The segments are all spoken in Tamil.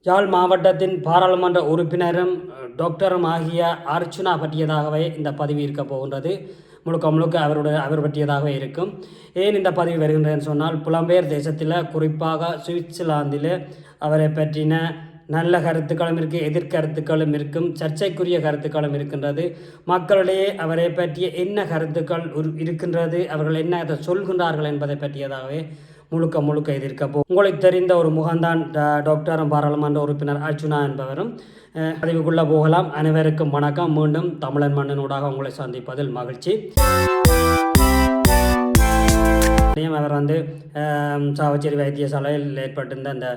யாழ் மாவட்டத்தின் பாராளுமன்ற உறுப்பினரும் டாக்டரும் ஆகிய அர்ச்சுனா பற்றியதாகவே இந்த பதிவு இருக்க போகின்றது. முழுக்க முழுக்க அவர் பற்றியதாகவே இருக்கும். ஏன் இந்த பதிவு வருகின்றதுன்னு சொன்னால், புலம்பெயர் தேசத்தில் குறிப்பாக சுவிட்சர்லாந்தில் அவரை பற்றின நல்ல கருத்துக்களும் இருக்குது, எதிர்கருத்துக்களும் இருக்கும், சர்ச்சைக்குரிய கருத்துக்களும் இருக்கின்றது. மக்களிடையே அவரை பற்றிய என்ன கருத்துக்கள் இருக்கின்றது, அவர்கள் என்ன அதை சொல்கின்றார்கள் என்பதை பற்றியதாகவே முழுக்க எதிர்க்கப்போ உங்களுக்கு தெரிந்த ஒரு முகம்தான் டாக்டரும் பாராளுமன்ற உறுப்பினர் அர்ச்சுனா என்பவரும். பதிவுக்குள்ளே போகலாம். அனைவருக்கும் வணக்கம். மீண்டும் தமிழன் மன்னனூடாக உங்களை சந்திப்பதில் மகிழ்ச்சி. அவர் சாவச்சேரி வைத்தியசாலையில் ஏற்பட்டிருந்த அந்த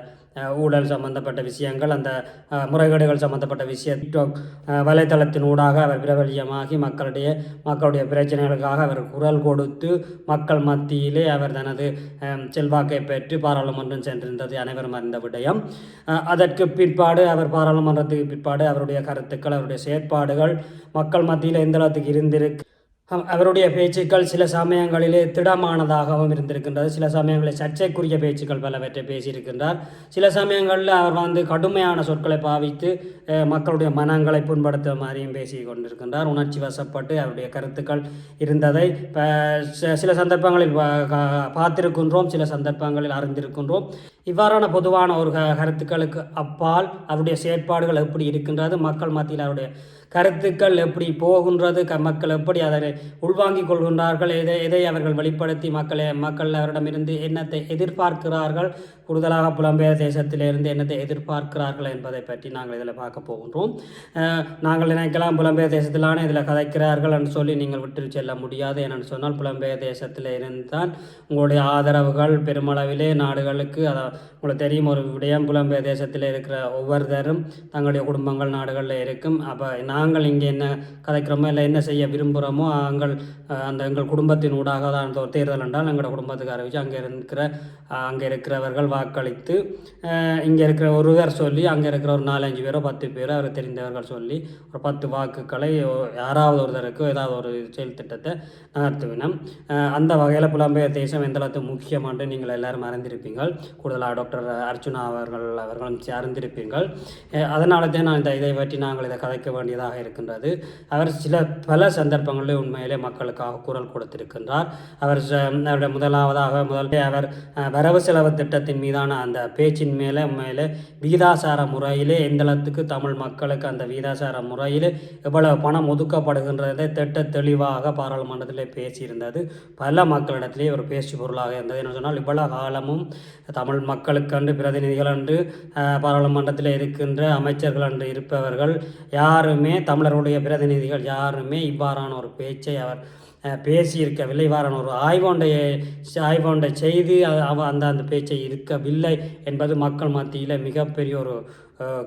ஊழல் சம்பந்தப்பட்ட விஷயங்கள், அந்த முறைகேடுகள் சம்பந்தப்பட்ட விஷயம் டிக்டாக் வலைத்தளத்தின் ஊடாக அவர் பிரபலியமாகி மக்களுடைய பிரச்சனைகளுக்காக அவர் குரல் கொடுத்து மக்கள் மத்தியிலே அவர் தனது செல்வாக்கை பெற்று பாராளுமன்றம் சென்றிருந்தது அனைவரும் அறிந்த விடயம். அதற்கு பிற்பாடு அவர் பாராளுமன்றத்துக்கு பிற்பாடு அவருடைய கருத்துக்கள், அவருடைய செயற்பாடுகள் மக்கள் மத்தியில் எந்த அளவுக்கு இருந்திருக்கு, அவருடைய பேச்சுக்கள் சில சமயங்களிலே திடமானதாகவும் இருந்திருக்கின்றது, சில சமயங்களில் சர்ச்சைக்குரிய பேச்சுக்கள் பலவற்றை பேசியிருக்கின்றார். சில சமயங்களில் அவர் கடுமையான சொற்களை பாவித்து மக்களுடைய மனங்களை புண்படுத்த மாதிரியும் பேசி கொண்டிருக்கின்றார். உணர்ச்சி வசப்பட்டு அவருடைய கருத்துக்கள் இருந்ததை சில சந்தர்ப்பங்களில் பார்த்திருக்கின்றோம், சில சந்தர்ப்பங்களில் அறிந்திருக்கின்றோம். இவ்வாறான பொதுவான ஒரு கருத்துக்களுக்கு அப்பால் அவருடைய செயற்பாடுகள் எப்படி இருக்கின்றது, மக்கள் மத்தியில் அவருடைய கருத்துக்கள் எப்படி போகின்றது, மக்கள் எப்படி அதை உள்வாங்கிக் கொள்கின்றார்கள், எதை அவர்கள் வெளிப்படுத்தி மக்கள் அவரிடமிருந்து என்னத்தை எதிர்பார்க்கிறார்கள், கூடுதலாக புலம்பெயர் தேசத்திலிருந்து என்னத்தை எதிர்பார்க்கிறார்கள் என்பதை பற்றி நாங்கள் இதில் பார்க்க போகின்றோம். நாங்கள் நினைக்கலாம் புலம்பெயர் தேசத்திலான இதில் கதைக்கிறார்கள் என்று சொல்லி நீங்கள் விட்டு செல்ல முடியாது. என்னென்னு சொன்னால், புலம்பெயர் தேசத்தில் இருந்தால் உங்களுடைய ஆதரவுகள் பெருமளவிலே நாடுகளுக்கு, உங்களுக்கு தெரியும் ஒரு விடயம், புலம்பெயர் தேசத்தில் இருக்கிற ஒவ்வொருத்தரும் தங்களுடைய குடும்பங்கள் நாடுகளில் இருக்கும். அப்போ நாங்கள் இங்கே என்ன கதைக்கிறோமோ இல்லை என்ன செய்ய விரும்புகிறோமோ எங்கள் குடும்பத்தின் ஊடாக தான் ஒரு தேர்தல் என்றால் எங்களோட குடும்பத்துக்கு அறிவித்து அங்கே இருக்கிறவர்கள் வாக்களித்து இங்கே இருக்கிற ஒருவர் சொல்லி அங்கே இருக்கிற ஒரு 4-5 பேரோ 10 பேரோ அவர் தெரிந்தவர்கள் சொல்லி ஒரு 10 வாக்குகளை யாராவது ஒருத்தருக்கு ஏதாவது ஒரு செயல் திட்டத்தை நகர்த்துவினோம். அந்த வகையில் புலம்பெயர் தேசம் எந்த அளவுக்கு முக்கியம் என்று நீங்கள் எல்லாரும் அறிந்திருப்பீங்கள். கூடுதலாக டாக்டர் அர்ச்சுனா அவர்களும் அறிந்திருப்பீங்கள். அதனால தான் நான் இதை பற்றி நாங்கள் இதை கதைக்க வேண்டியதாக இருக்கின்றது. அவர் பல சந்தர்ப்பங்களில் உண்மையிலே மக்களுக்காக குரல் கொடுத்திருக்கின்றார். அவருடைய முதலாவதாக அவர் வரவு செலவு திட்டத்தின் மீதான அந்த பேச்சின் மேலே விகிதாசார முறையிலே எந்தளத்துக்கு தமிழ் மக்களுக்கு அந்த விகிதாசார முறையில் எவ்வளவு பணம் ஒதுக்கப்படுகின்றதை தெளிவாக பாராளுமன்றத்திலே பேசியிருந்தது. பல மக்களிடத்திலே ஒரு பேச்சு பொருளாக இருந்தது. என்ன சொன்னால், இவ்வளவு காலமும் தமிழ் மக்களுக்கென்று பிரதிநிதிகள் என்று பாராளுமன்றத்தில் இருக்கின்ற அமைச்சர்கள் என்று இருப்பவர்கள் யாருமே, தமிழருடைய பிரதிநிதிகள் யாருமே இவ்வாறான ஒரு பேச்சை அவர் பேசியிருக்கவில்லை. இவ்வாறான ஒரு ஆய்வொன்றை செய்து அந்த பேச்சை இருக்கவில்லை என்பது மக்கள் மத்தியில் மிகப்பெரிய ஒரு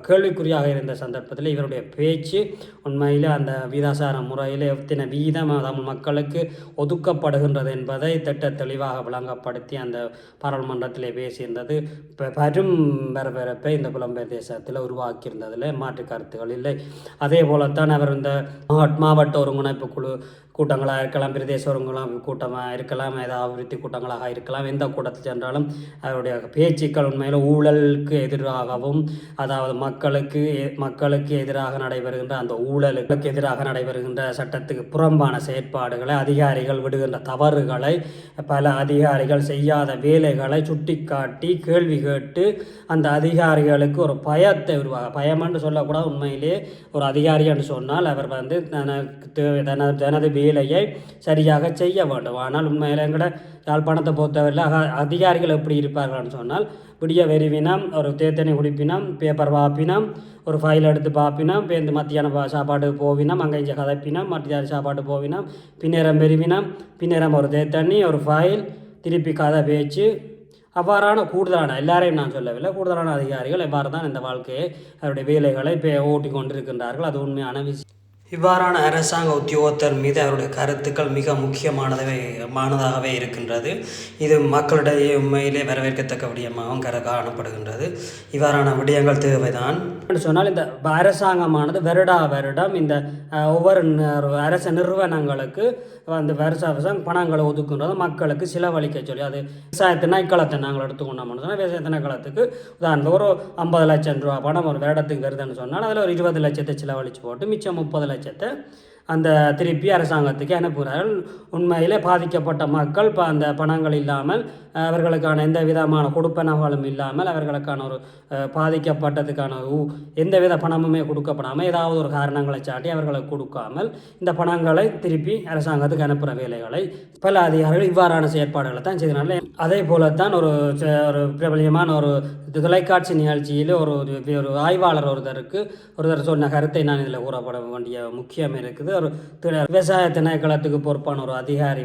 கேள்விக்குறியாக இருந்த சந்தர்ப்பத்தில் இவருடைய பேச்சு உண்மையில் அந்த வீதாசார முறையில் எத்தனை வீதம் தமிழ் மக்களுக்கு ஒதுக்கப்படுகின்றது என்பதை தெளிவாக விளங்கப்படுத்தி அந்த பாராளுமன்றத்திலே பேசியிருந்தது பெரும் பரபரப்பை இந்த புலம்பெயர் தேசத்தில் உருவாக்கியிருந்ததில் மாற்று கருத்துக்கள் இல்லை. அதே போலத்தான் அவர் இந்த மாவட்ட ஒருங்கிணைப்பு குழு கூட்டங்களாக இருக்கலாம், பிரதேச கூட்டமாக இருக்கலாம், ஏதாவது அபிவிருத்தி கூட்டங்களாக இருக்கலாம், எந்த கூட்டத்தில் சென்றாலும் அவருடைய பேச்சுக்கள் உண்மையில் ஊழலுக்கு எதிராகவும், அதாவது மக்களுக்கு எதிராக நடைபெறுகின்ற அந்த ஊழலுக்கு எதிராக நடைபெறுகின்ற சட்டத்துக்கு புறம்பான செயற்பாடுகளை, அதிகாரிகள் விடுகின்ற தவறுகளை, பல அதிகாரிகள் செய்யாத வேலைகளை சுட்டிக்காட்டி கேள்வி கேட்டு அந்த அதிகாரிகளுக்கு ஒரு பயத்தை பயம் என்று சொல்லக்கூடாது. உண்மையிலே ஒரு அதிகாரி என்று சொன்னால் அவர் தனது வேலையை சரியாக செய்ய வேண்டும். ஆனால் உண்மையில் எங்கட யாழ்ப்பாணத்தை பொறுத்தவரையில் அதிகாரிகள் எப்படி இருப்பார்கள்னு சொன்னால், விடிய வெறிவினம், ஒரு தேத்தனை குடிப்பினம், பேப்பர் வாப்பினம், ஒரு ஃபைல் எடுத்து பார்ப்பினம், பேருந்து மத்தியான சாப்பாடு போவினம், அங்கே இங்கே கதைப்பினம், மத்தியான சாப்பாடு போவினம், பின்னேரம் வெறிவினம், பின்னேரம் ஒரு தேத்தண்ணி, ஒரு ஃபைல், திருப்பி கதை பேச்சு, அவ்வாறான கூடுதலான, எல்லாரையும் நான் சொல்லவில்லை, கூடுதலான அதிகாரிகள் எவ்வாறு தான் இந்த வாழ்க்கையை அவருடைய வேலைகளை ஓட்டி கொண்டிருக்கின்றார்கள். அது உண்மையான விஷயம். இவ்வாறான அரசாங்க உத்தியோகத்தர் மீது அவருடைய கருத்துக்கள் மிக முக்கியமானதாகவே இருக்கின்றது. இது மக்களிடையே உண்மையிலே வரவேற்கத்தக்க விடயமாகவும் காணப்படுகின்றது. இவ்வாறான விடயங்கள் தேவைதான் சொன்னால் இந்த அரசாங்கமானது வருடம் இந்த ஒவ்வொரு அரச நிறுவனங்களுக்கு அந்த வருஷம் பணங்களை ஒதுக்குன்றது மக்களுக்கு செலவழிக்க சொல்லி. அது விவசாய திணைக்களத்தை நாங்கள் எடுத்துக்கொண்டோம்னு சொன்னால் விவசாய திணைக்களத்துக்கு உதாரணத்துக்கு ஒரு 50 லட்சம் ரூபா பணம் ஒரு வருடத்துக்கு வருதுன்னு சொன்னால் அதில் ஒரு 20 லட்சத்தை செலவழித்து போட்டு மிச்சம் 30 லட்சத்தை அந்த திருப்பி அரசாங்கத்துக்கு அனுப்புகிறார்கள். உண்மையிலே பாதிக்கப்பட்ட மக்கள் இப்போ அந்த பணங்கள் இல்லாமல் அவர்களுக்கான எந்த விதமான கொடுப்பனகளும் இல்லாமல் அவர்களுக்கான ஒரு பாதிக்கப்பட்டதுக்கான எந்த வித பணமுமே கொடுக்கப்படாமல் ஏதாவது ஒரு காரணங்களை சாட்டி அவர்களுக்கு கொடுக்காமல் இந்த பணங்களை திருப்பி அரசாங்கத்துக்கு அனுப்புகிற வேலைகளை பல அதிகாரிகள் இவ்வாறான செயற்பாடுகளை தான் செய்தனால அதே போலத்தான் ஒரு பிரபலியமான ஒரு தொலைக்காட்சி நிகழ்ச்சியில் ஒரு ஆய்வாளர் ஒருத்தர் சொன்ன கருத்தை நான் இதில் கூறப்பட வேண்டிய முக்கியம் இருக்குது. ஒரு விவசாய திணைக்களத்துக்கு பொறுப்பான ஒரு அதிகாரி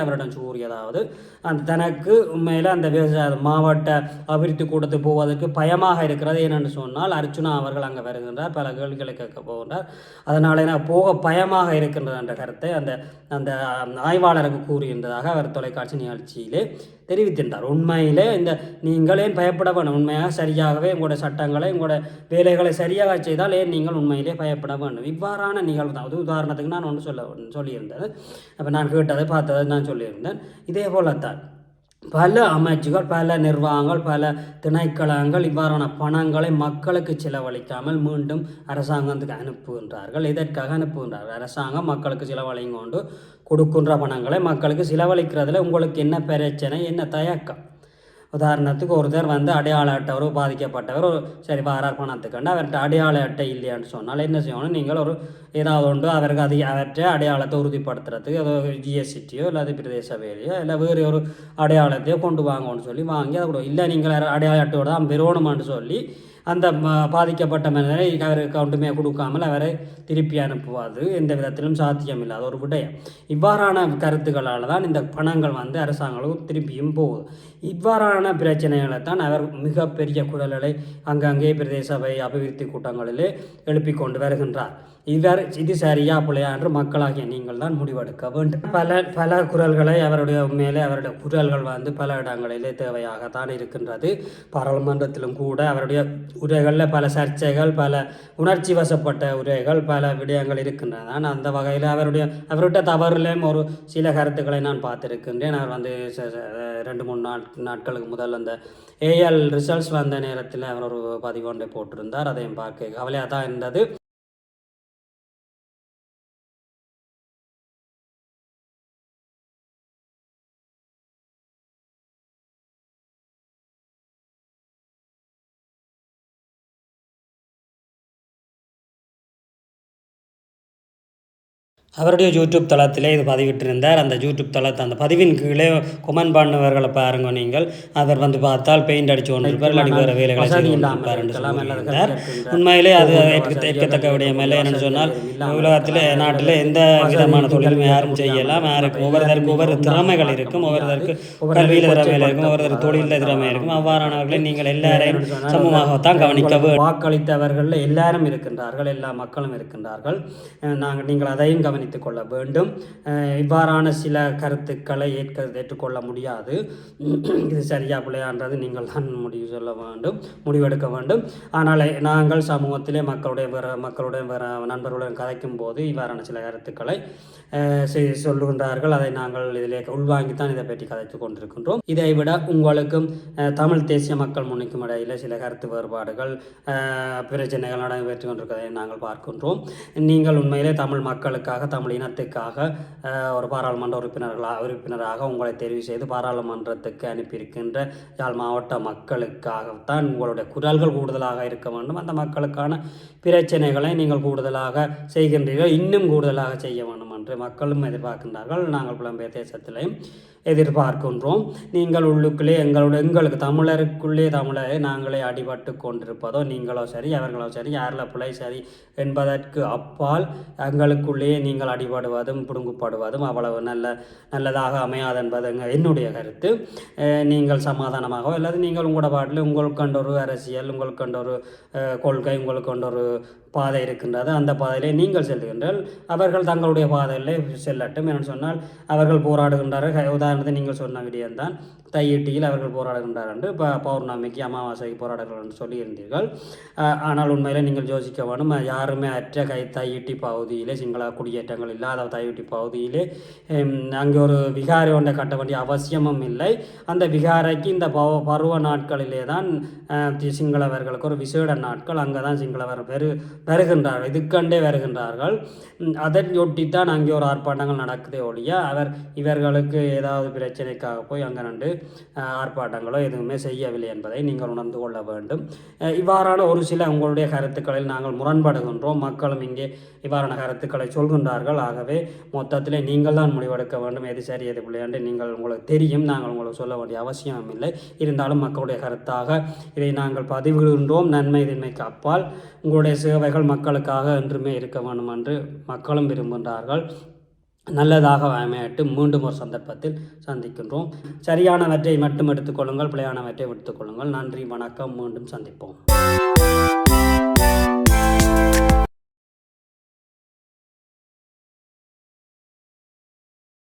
அவரிடம் கூறியதாவது அந்த தனக்கு உண்மையில் அந்த விவசாய மாவட்ட அபிவிருத்தி கூட்டத்துக்கு போவதற்கு பயமாக இருக்கிறது. ஏனென்று சொன்னால் அர்ச்சுனா அவர்கள் அங்கே வருகின்றார், பல கேள்விகளை கேட்க போகின்றார், அதனால போக பயமாக இருக்கின்றது என்ற கருத்தை அந்த ஆய்வாளருக்கு கூறியிருந்ததாக அவர் தொலைக்காட்சி நிகழ்ச்சியிலே தெரிவித்திருந்தார். உண்மையிலே நீங்கள் ஏன் பயப்பட வேண்டும்? உண்மையாக சரியாகவே உங்களுடைய சட்டங்களை உங்களுடைய வேலைகளை சரியாக செய்தால் ஏன் நீங்கள் உண்மையிலே பயப்பட வேண்டும்? இவ்வாறான நிகழ்வு தான். உதாரணத்துக்கு நான் ஒன்று சொல்லியிருந்தேன். அப்போ நான் கேட்டதை பார்த்ததை நான் சொல்லியிருந்தேன். இதே போலத்தான் பல அமைச்சுகள், பல நிர்வாகங்கள், பல திணைக்களங்கள் இவ்வாறான பணங்களை மக்களுக்கு செலவழிக்காமல் மீண்டும் அரசாங்கத்துக்கு அனுப்புகின்றார்கள். இதற்காக அனுப்புகின்றார்கள். அரசாங்கம் மக்களுக்கு செலவழிங்க கொண்டு கொடுக்கின்ற பணங்களை மக்களுக்கு செலவழிக்கிறதுல உங்களுக்கு என்ன பிரச்சனை, என்ன தயக்கம்? உதாரணத்துக்கு ஒருத்தர் அடையாள அட்டை ஒரு பாதிக்கப்பட்டவர் சரி வாரார் பணத்துக்கண்டு அவர்கிட்ட அடையாள அட்டை இல்லையான்னு சொன்னால் என்ன செய்யணும்? நீங்கள் ஏதாவது ஒன்று அவருக்கு அவற்றை அடையாளத்தை உறுதிப்படுத்துறதுக்கு ஏதோ ஜிஎஸ்டியோ இல்லாத பிரதேச வேலையோ இல்லை வேறு ஒரு அடையாளத்தையோ கொண்டு வாங்கன்னு சொல்லி வாங்கி அதை கூட இல்லை நீங்கள் அடையாள அட்டையோட தான் பெறணுமான்னு சொல்லி அந்த பாதிக்கப்பட்ட மனிதரை அவருக்கு ஒன்றுமே கொடுக்காமல் அவரை திருப்பி அனுப்புவது எந்த விதத்திலும் சாத்தியமில்லாத ஒரு விடயம். இவ்வாறான கருத்துக்களால் தான் இந்த பணங்கள் அரசாங்கம் திருப்பியும் போகுது. இவ்வாறான பிரச்சனைகளை தான் அவர் மிகப்பெரிய குரல்களை அங்கங்கே பிரதேச சபை அபிவிருத்தி கூட்டங்களிலே எழுப்பிக் கொண்டு வருகின்றார். இது சரியா பிள்ளையா என்று மக்களாகிய நீங்கள் தான் முடிவெடுக்க வேண்டும். பல குரல்களை அவருடைய குரல்கள் பல இடங்களிலே தேவையாகத்தான் இருக்கின்றது. பாராளுமன்றத்திலும் கூட அவருடைய உரைகளில் பல சர்ச்சைகள், பல உணர்ச்சி வசப்பட்ட உரைகள், பல விடயங்கள் இருக்கின்றன. அந்த வகையில் அவருடைய தவறிலும் ஒரு சில கருத்துக்களை நான் பார்த்திருக்கின்றேன். அவர் 2-3 நாட்களுக்கு முதல் அந்த ஏஎல் ரிசல்ட்ஸ் வந்த நேரத்தில் அவர் ஒரு பதிவு ஒன்றை போட்டிருந்தார். அதையும் பார்க்க கவலையாக தான் இருந்தது. அவருடைய யூடியூப் தளத்திலே இது பதிவிட்டிருந்தார். அந்த யூடியூப் தளத்தை அந்த பதிவின் கீழே கொமெண்ட் பண்ணவர்களை பாருங்க. நீங்கள் அவர் பார்த்தால் பெயிண்ட் அடித்து கொண்டிருப்பார், இல்லாட்டி வேறு வேலைகளை செய்து கொண்டிருப்பார் என்று சொல்லியிருந்தார். உண்மையிலே அது ஏற்கத்தக்க விடயம் இல்லை. என்னென்னு சொன்னால் உலகத்தில் நாட்டில் எந்த விதமான தொழிலும் யாரும் செய்யலாம். ஒவ்வொருத்தருக்கு ஒவ்வொரு திறமைகள் இருக்கும், ஒவ்வொருத்தருக்கு கல்வியில் திறமையில் இருக்கும், ஒவ்வொருத்தருக்கு தொழிலில் திறமை இருக்கும். அவ்வாறானவர்களை நீங்கள் எல்லாரையும் சமூகமாகத்தான் கவனிக்க வேண்டும். வாக்களித்தவர்கள் எல்லாரும் இருக்கின்றார்கள், எல்லா மக்களும் இருக்கின்றார்கள். நீங்கள் அதையும் கவனித்துக் கொள்ள வேண்டும். இவ்வாறான சில கருத்துக்களை ஏற்றுக்கொள்ள முடியாது. இது சரியா பிள்ளையான்றது நீங்கள் தான் முடிவெடுக்க வேண்டும். ஆனால் நாங்கள் சமூகத்திலே மக்களுடைய நண்பர்களுடன் கதைக்கும் போது இவ்வாறான சில கருத்துக்களை சொல்லுகின்றார்கள். அதை நாங்கள் இதிலே உள்வாங்கித்தான் இதை பற்றி கதைத்து கொண்டிருக்கின்றோம். இதை விட உங்களுக்கும் தமிழ் தேசிய மக்கள் முன்னிக்கும் இடையில் சில கருத்து வேறுபாடுகள், பிரச்சனைகள் நடைபெற்று கொண்டிருக்கிறதை நாங்கள் பார்க்கின்றோம். நீங்கள் உண்மையிலே தமிழ் மக்களுக்காக, தமிழ் இனத்துக்காக ஒரு பாராளுமன்ற உறுப்பினராக உங்களை தெரிவு செய்து பாராளுமன்றத்துக்கு அனுப்பியிருக்கின்ற யாழ் மாவட்ட மக்களுக்காகத்தான் உங்களுடைய குரல்கள் கூடுதலாக இருக்க வேண்டும். அந்த மக்களுக்கான பிரச்சனைகளை நீங்கள் கூடுதலாக செய்கின்றீர்கள், இன்னும் கூடுதலாக செய்ய வேண்டும் என்று மக்களும் எதிர்பார்க்கின்றார்கள். நாங்கள் புலம்பெயர் தேசத்திலையும் எதிர்பார்க்கின்றோம். நீங்கள் உள்ளுக்குள்ளே எங்களுக்கு தமிழருக்குள்ளே தமிழரை நாங்களே அடிபட்டு கொண்டிருப்பதோ நீங்களோ சரி அவர்களோ சரி யாரில் பிழை சரி என்பதற்கு அப்பால் எங்களுக்குள்ளேயே நீங்கள் அடிபடுவதும் பிடுங்குப்படுவதும் அவ்வளவு நல்லதாக அமையாது என்பது என்னுடைய கருத்து. நீங்கள் சமாதானமாகவோ அல்லது நீங்கள் உங்களோட பாட்டில் உங்களுக்கு கண்ட ஒரு அரசியல், உங்களுக்கு கண்ட ஒரு கொள்கை, உங்களுக்கு கண்ட ஒரு பாதை இருக்கின்றது. அந்த பாதையிலே நீங்கள் செல்லுகின்றீர்கள், அவர்கள் தங்களுடைய பாதையிலே செல்லட்டும். என்று சொன்னால் அவர்கள் போராடுகின்றார்கள். உதாரணத்தை நீங்கள் சொன்ன விடயம்தான், தையிட்டியில் அவர்கள் போராடுகின்றார் என்று பௌர்ணமிக்கு அமாவாசைக்கு போராடுகிறார்கள் என்று சொல்லியிருந்தீர்கள். ஆனால் உண்மையிலே நீங்கள் யோசிக்க வேணும், யாருமே அற்ற தையிட்டி பகுதியிலே, சிங்கள குடியேற்றங்கள் இல்லாத தையிட்டி பகுதியிலே அங்கே ஒரு விகாரை ஒன்றை கட்ட வேண்டிய அவசியமும் இல்லை. அந்த விகாரைக்கு இந்த பருவ நாட்களிலே தான் சிங்களவர்களுக்கு ஒரு விசேட நாட்கள், அங்கே தான் சிங்களவர் வருகின்றார்கள், இதுக்கண்டே வருகின்றார்கள். அதையொட்டித்தான் அங்கே ஒரு ஆர்ப்பாட்டங்கள் நடக்குதே ஒழிய இவர்களுக்கு ஏதாவது பிரச்சனைக்காக போய் அங்கே நின்று ஆர்ப்பாட்டங்களோ எதுவுமே செய்யவில்லை என்பதை நீங்கள் உணர்ந்து கொள்ள வேண்டும். இவ்வாறான ஒரு சில உங்களுடைய கருத்துக்களில் நாங்கள் முரண்படுகின்றோம். மக்களும் இங்கே இவ்வாறான கருத்துக்களை சொல்கின்றார்கள். ஆகவே மொத்தத்திலே நீங்கள் தான் முடிவெடுக்க வேண்டும், எது சரி எது பிள்ளை என்று உங்களுக்கு தெரியும். நாங்கள் உங்களுக்கு சொல்ல வேண்டிய அவசியம் இல்லை. இருந்தாலும் மக்களுடைய கருத்தாக இதை நாங்கள் பதிவிடுகின்றோம். நன்மை தின்மைக்கு அப்பால் உங்களுடைய சேவைகள் மக்களுக்காக என்றுமே இருக்க வேண்டும் என்று மக்களும் விரும்புகின்றார்கள். நல்லதாக அமையட்டு. மீண்டும் ஒரு சந்தர்ப்பத்தில் சந்திக்கின்றோம். சரியானவற்றை மட்டும் எடுத்துக்கொள்ளுங்கள், பிழையானவற்றை விடுத்துக்கொள்ளுங்கள். நன்றி, வணக்கம். மீண்டும் சந்திப்போம்.